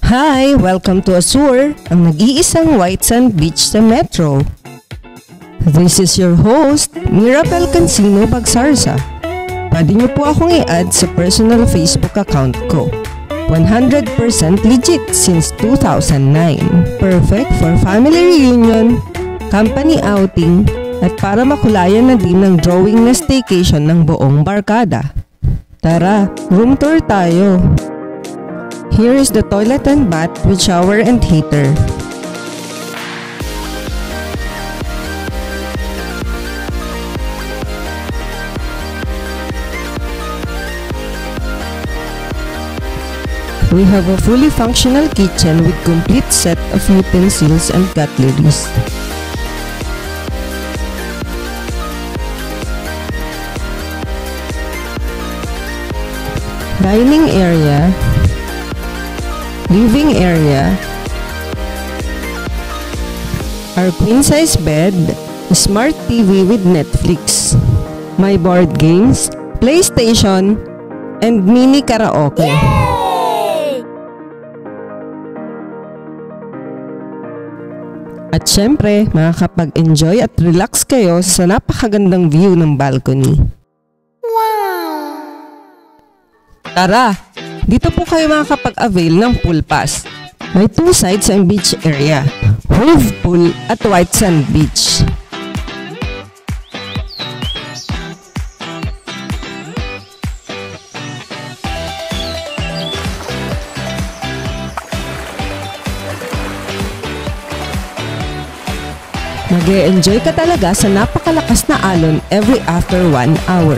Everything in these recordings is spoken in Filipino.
Hi! Welcome to Azure, ang nag-iisang white sand beach sa Metro. This is your host, Mirabel Cancino Bagsarsa. Pwede niyo po akong i-add sa personal Facebook account ko. 100% legit since 2009. Perfect for family reunion, company outing, at para makulayan na din ng drawing na staycation ng buong barkada. Tara, room tour tayo! Here is the toilet and bath with shower and heater. We have a fully functional kitchen with complete set of utensils and cutleries. Dining area, living area, our queen-size bed, smart TV with Netflix, my board games, PlayStation, and mini karaoke. Yay! At syempre, makakapag-enjoy at relax kayo sa napakagandang view ng balcony. Wow! Tara! Dito po kayo makakapag-avail ng pool pass. May 2 sides ang beach area, wave pool at white sand beach. Mag-e-enjoy ka talaga sa napakalakas na alon every after 1 hour.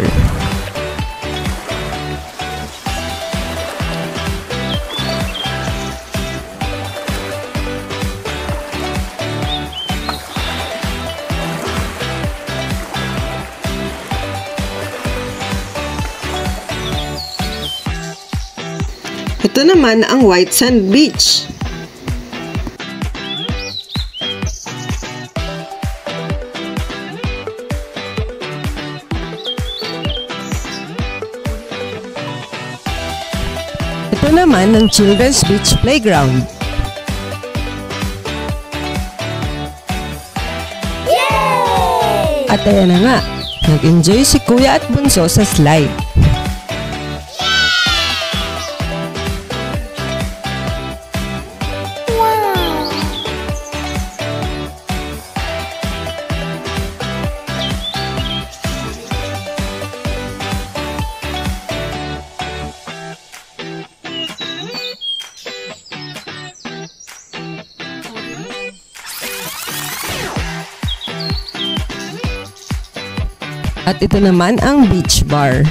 Ito naman ang white sand beach. Ito naman ang children's beach playground. Yay! At ayan na nga, nag-enjoy si Kuya at Bunso sa slide. At ito naman ang beach bar.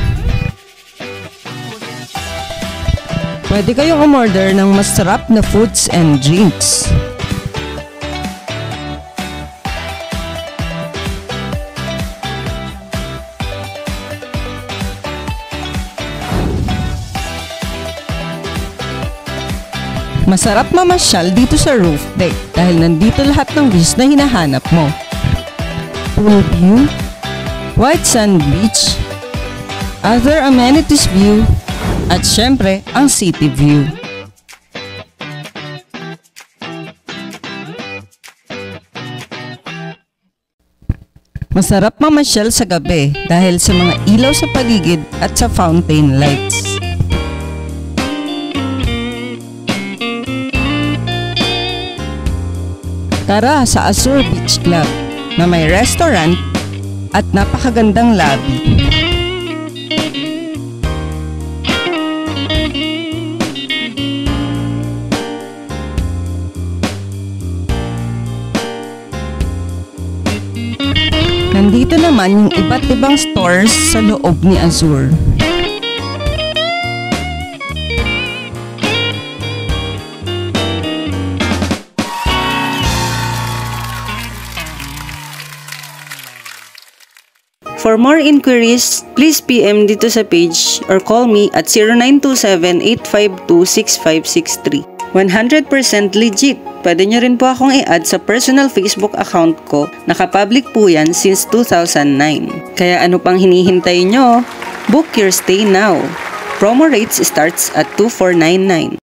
Pwede kayong umorder ng masarap na foods and drinks. Masarap mamasyal dito sa roof deck dahil nandito lahat ng views na hinahanap mo. Pool view, white sand beach, other amenities view, at syempre, ang city view. Masarap mamasyal sa gabi dahil sa mga ilaw sa paligid at sa fountain lights. Tara sa Azure Beach Club na may restaurant at napakagandang lobby. Nandito naman yung iba't ibang stores sa loob ni Azure. For more inquiries, please PM dito sa page or call me at 0927-852-6563. 100% legit. Pwede nyo rin po akong i-add sa personal Facebook account ko. Naka-public po yan since 2009. Kaya ano pang hinihintay nyo? Book your stay now. Promo rates starts at 2,499.